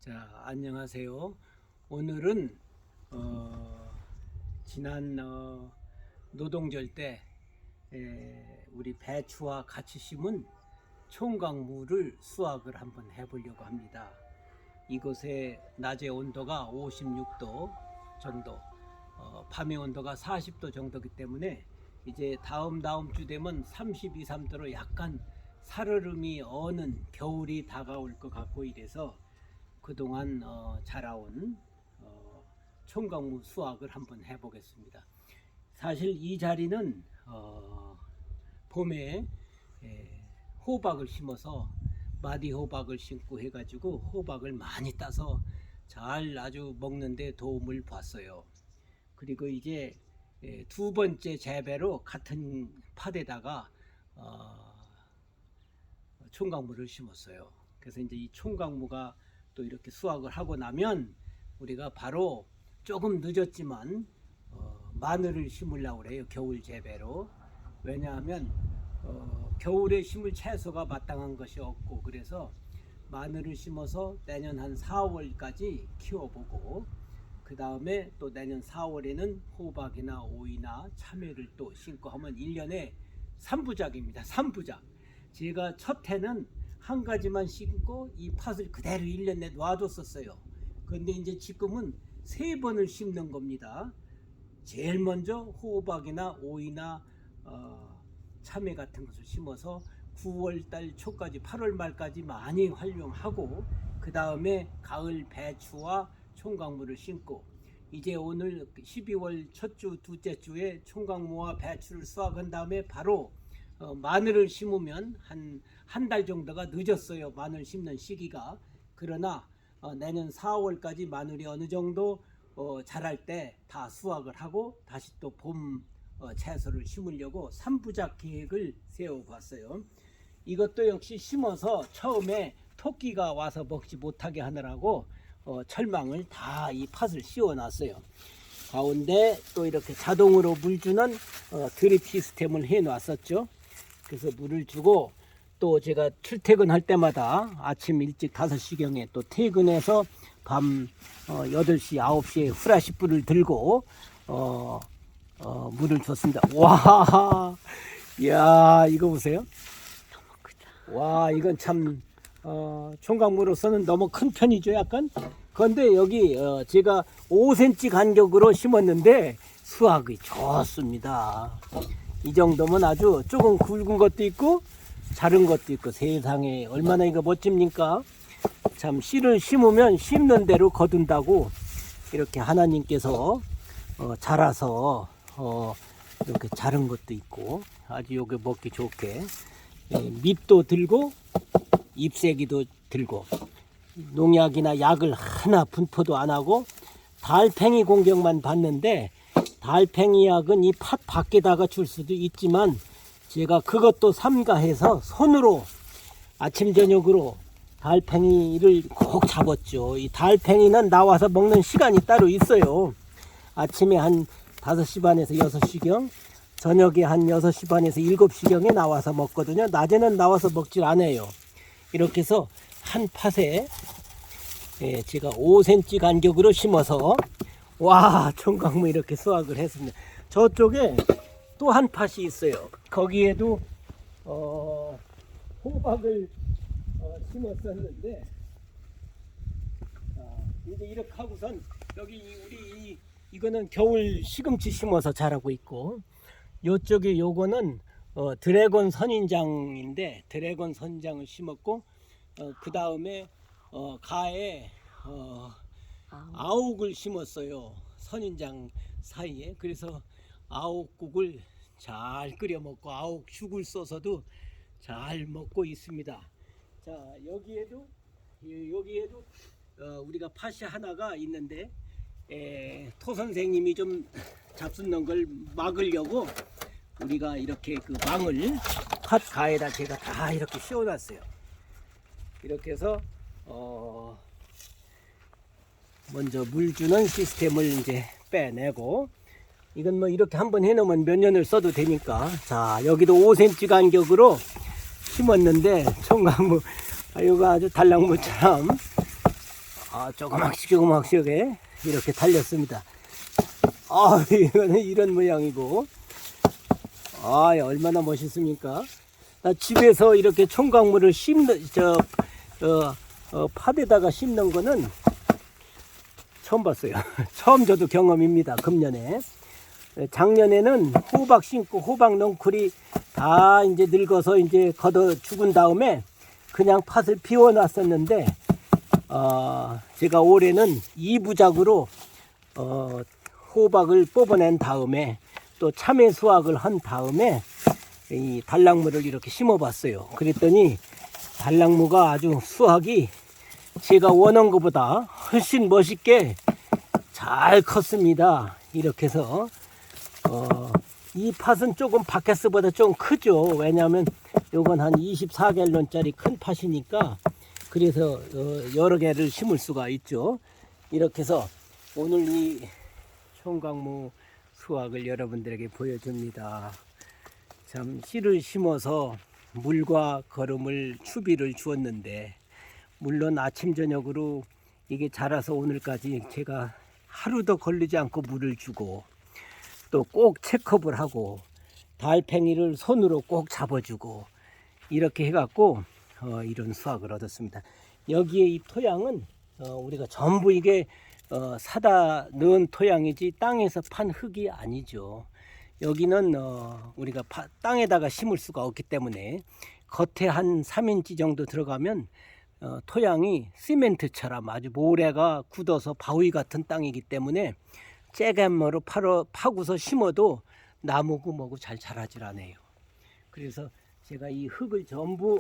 자, 안녕하세요. 오늘은 지난 노동절 때 우리 배추와 같이 심은 총각무를 수확을 한번 해보려고 합니다. 이곳의 낮의 온도가 56도 정도, 밤의 온도가 40도 정도이기 때문에 이제 다음 주 되면 32, 3도로 약간 살얼음이 어는 겨울이 다가올 것 같고 이래서 그동안 자라온 총각무 수확을 한번 해보겠습니다. 사실 이 자리는 봄에 호박을 심어서 마디 호박을 심고 해가지고 호박을 많이 따서 잘 아주 먹는데 도움을 봤어요. 그리고 이제 두 번째 재배로 같은 팥에다가 총각무를 심었어요. 그래서 이제 이 총각무가 또 이렇게 수확을 하고 나면 우리가 바로 조금 늦었지만 마늘을 심으려고 그래요. 겨울 재배로. 왜냐하면 겨울에 심을 채소가 마땅한 것이 없고, 그래서 마늘을 심어서 내년 한 4월까지 키워보고, 그 다음에 또 내년 4월에는 호박이나 오이나 참외를 또 심고 하면 1년에 3부작입니다. 3부작. 제가 첫 해는 한 가지만 심고 이 팥을 그대로 1년 내에 놔뒀었어요. 그런데 이제 지금은 3번을 심는 겁니다. 제일 먼저 호박이나 오이나 참외 같은 것을 심어서 9월달 초까지 8월 말까지 많이 활용하고, 그 다음에 가을 배추와 총각무를 심고, 이제 오늘 12월 첫 주 둘째 주에 총각무와 배추를 수확한 다음에 바로 마늘을 심으면 한 달 정도가 늦었어요. 마늘 심는 시기가. 그러나 내년 4월까지 마늘이 어느 정도 자랄 때 다 수확을 하고 다시 또 봄 채소를 심으려고 3부작 계획을 세워봤어요. 이것도 역시 심어서 처음에 토끼가 와서 먹지 못하게 하느라고 철망을 다 이 팥을 씌워놨어요. 가운데 또 이렇게 자동으로 물 주는 드립 시스템을 해놨었죠. 그래서 물을 주고, 또 제가 출퇴근할 때마다 아침 일찍 5시경에 또 퇴근해서 밤 8시, 9시에 후라시 불을 들고 물을 줬습니다. 와, 이야, 이거 보세요. 와, 이건 참 총각무로서는 너무 큰 편이죠, 약간. 그런데 여기 제가 5cm 간격으로 심었는데 수확이 좋습니다. 이 정도면 아주 조금 굵은 것도 있고 자른 것도 있고, 세상에 얼마나 이거 멋집니까? 참, 씨를 심으면 심는 대로 거둔다고 이렇게 하나님께서 자라서 이렇게 자른 것도 있고 아주 요게 먹기 좋게 밑도 들고 잎새기도 들고, 농약이나 약을 하나 분포도 안 하고 달팽이 공격만 받는데, 달팽이 약은 이 팥 밖에다가 줄 수도 있지만 제가 그것도 삼가해서 손으로 아침 저녁으로 달팽이를 꼭 잡았죠. 이 달팽이는 나와서 먹는 시간이 따로 있어요. 아침에 한 5시 반에서 6시경, 저녁에 한 6시 반에서 7시경에 나와서 먹거든요. 낮에는 나와서 먹질 않아요. 이렇게 해서 한 팥에 제가 5cm 간격으로 심어서 와, 총각무 이렇게 수확을 했습니다. 저쪽에 또 한 팥이 있어요. 거기에도 호박을 심었었는데, 이제 이렇게 하고선 여기 우리 이거는 겨울 시금치 심어서 자라고 있고, 요쪽에 요거는 드래곤 선인장인데 드래곤 선인장을 심었고, 그 다음에 가에 아욱을 심었어요. 선인장 사이에. 그래서 아욱국을 잘 끓여 먹고 아욱죽을 써서도 잘 먹고 있습니다. 자, 여기에도 우리가 팥이 하나가 있는데 토 선생님이 좀 잡숫는 걸 막으려고 우리가 이렇게 그 망을 팥 가에다 제가 다 이렇게 씌워놨어요. 이렇게 해서 먼저 물 주는 시스템을 이제 빼내고, 이건 뭐 이렇게 한번 해놓으면 몇 년을 써도 되니까. 자, 여기도 5cm 간격으로 심었는데 총각무, 이거 아주 달랑무처럼 조그맣게 이렇게 달렸습니다. 이거는 이런 모양이고, 얼마나 멋있습니까? 나 집에서 이렇게 총각물을 팥에다가 심는 거는 처음 봤어요. 처음 저도 경험입니다. 금년에. 작년에는 호박 심고 호박 넝쿨이 다 이제 늙어서 이제 걷어 죽은 다음에 그냥 팥을 비워 놨었는데, 제가 올해는 2부작으로 호박을 뽑아낸 다음에 또 참외 수확을 한 다음에 이 달랑무를 이렇게 심어 봤어요. 그랬더니 달랑무가 아주 수확이 제가 원한 것보다 훨씬 멋있게 잘 컸습니다. 이렇게 해서 이 팥은 조금 바켓스보다 좀 크죠. 왜냐하면 요건 한 24갤런짜리 큰 팥이니까, 그래서 여러 개를 심을 수가 있죠. 이렇게 해서 오늘 이 총각무 수확을 여러분들에게 보여줍니다. 참 씨를 심어서 물과 거름을 추비를 주었는데, 물론 아침 저녁으로 이게 자라서 오늘까지 제가 하루도 걸리지 않고 물을 주고 또 꼭 체크업을 하고 달팽이를 손으로 꼭 잡아주고 이렇게 해갖고 이런 수확을 얻었습니다. 여기에 이 토양은 우리가 전부 이게 사다 넣은 토양이지 땅에서 판 흙이 아니죠. 여기는 우리가 땅에다가 심을 수가 없기 때문에 겉에 한 3인치 정도 들어가면 토양이 시멘트처럼 아주 모래가 굳어서 바위 같은 땅이기 때문에 째갯모로 파고서 심어도 나무고 뭐고 잘 자라질 않아요. 그래서 제가 이 흙을 전부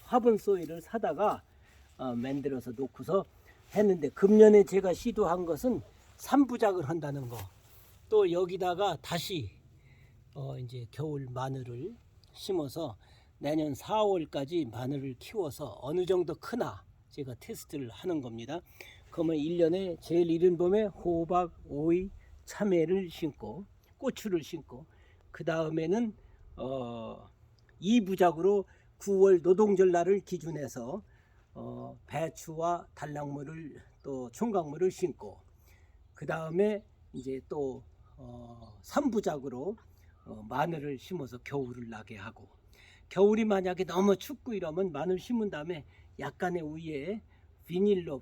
화분 소일을 사다가 만들어서 놓고서 했는데, 금년에 제가 시도한 것은 3부작을 한다는 거, 또 여기다가 다시 이제 겨울 마늘을 심어서 내년 4월까지 마늘을 키워서 어느 정도 크나 제가 테스트를 하는 겁니다. 그러면 1년에 제일 이른 봄에 호박, 오이, 참외를 심고 고추를 심고, 그 다음에는 2부작으로 9월 노동절 날을 기준해서 배추와 달랑무를 또 총각무를 심고, 그 다음에 이제 또 3부작으로 마늘을 심어서 겨울을 나게 하고, 겨울이 만약에 너무 춥고 이러면 마늘 심은 다음에 약간의 위에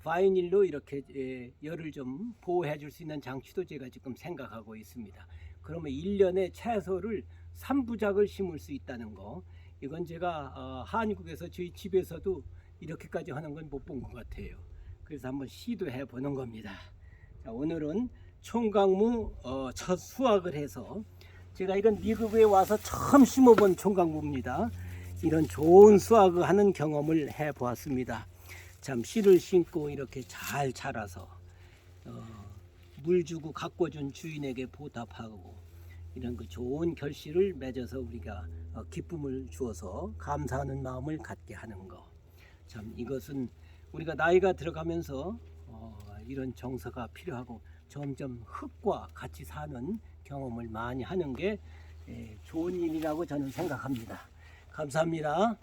바이닐로 이렇게 열을 좀 보호해 줄 수 있는 장치도 제가 지금 생각하고 있습니다. 그러면 1년에 채소를 3부작을 심을 수 있다는 거, 이건 제가 한국에서 저희 집에서도 이렇게까지 하는 건 못 본 것 같아요. 그래서 한번 시도해 보는 겁니다. 자, 오늘은 총각무 첫 수확을 해서, 제가 이건 미국에 와서 처음 심어본 총각무입니다. 이런 좋은 수확을 하는 경험을 해 보았습니다. 참 씨를 심고 이렇게 잘 자라서 물 주고 가꿔준 주인에게 보답하고 이런 그 좋은 결실을 맺어서 우리가 기쁨을 주어서 감사하는 마음을 갖게 하는 거, 참 이것은 우리가 나이가 들어가면서 이런 정서가 필요하고 점점 흙과 같이 사는 경험을 많이 하는 게 좋은 일이라고 저는 생각합니다. 감사합니다.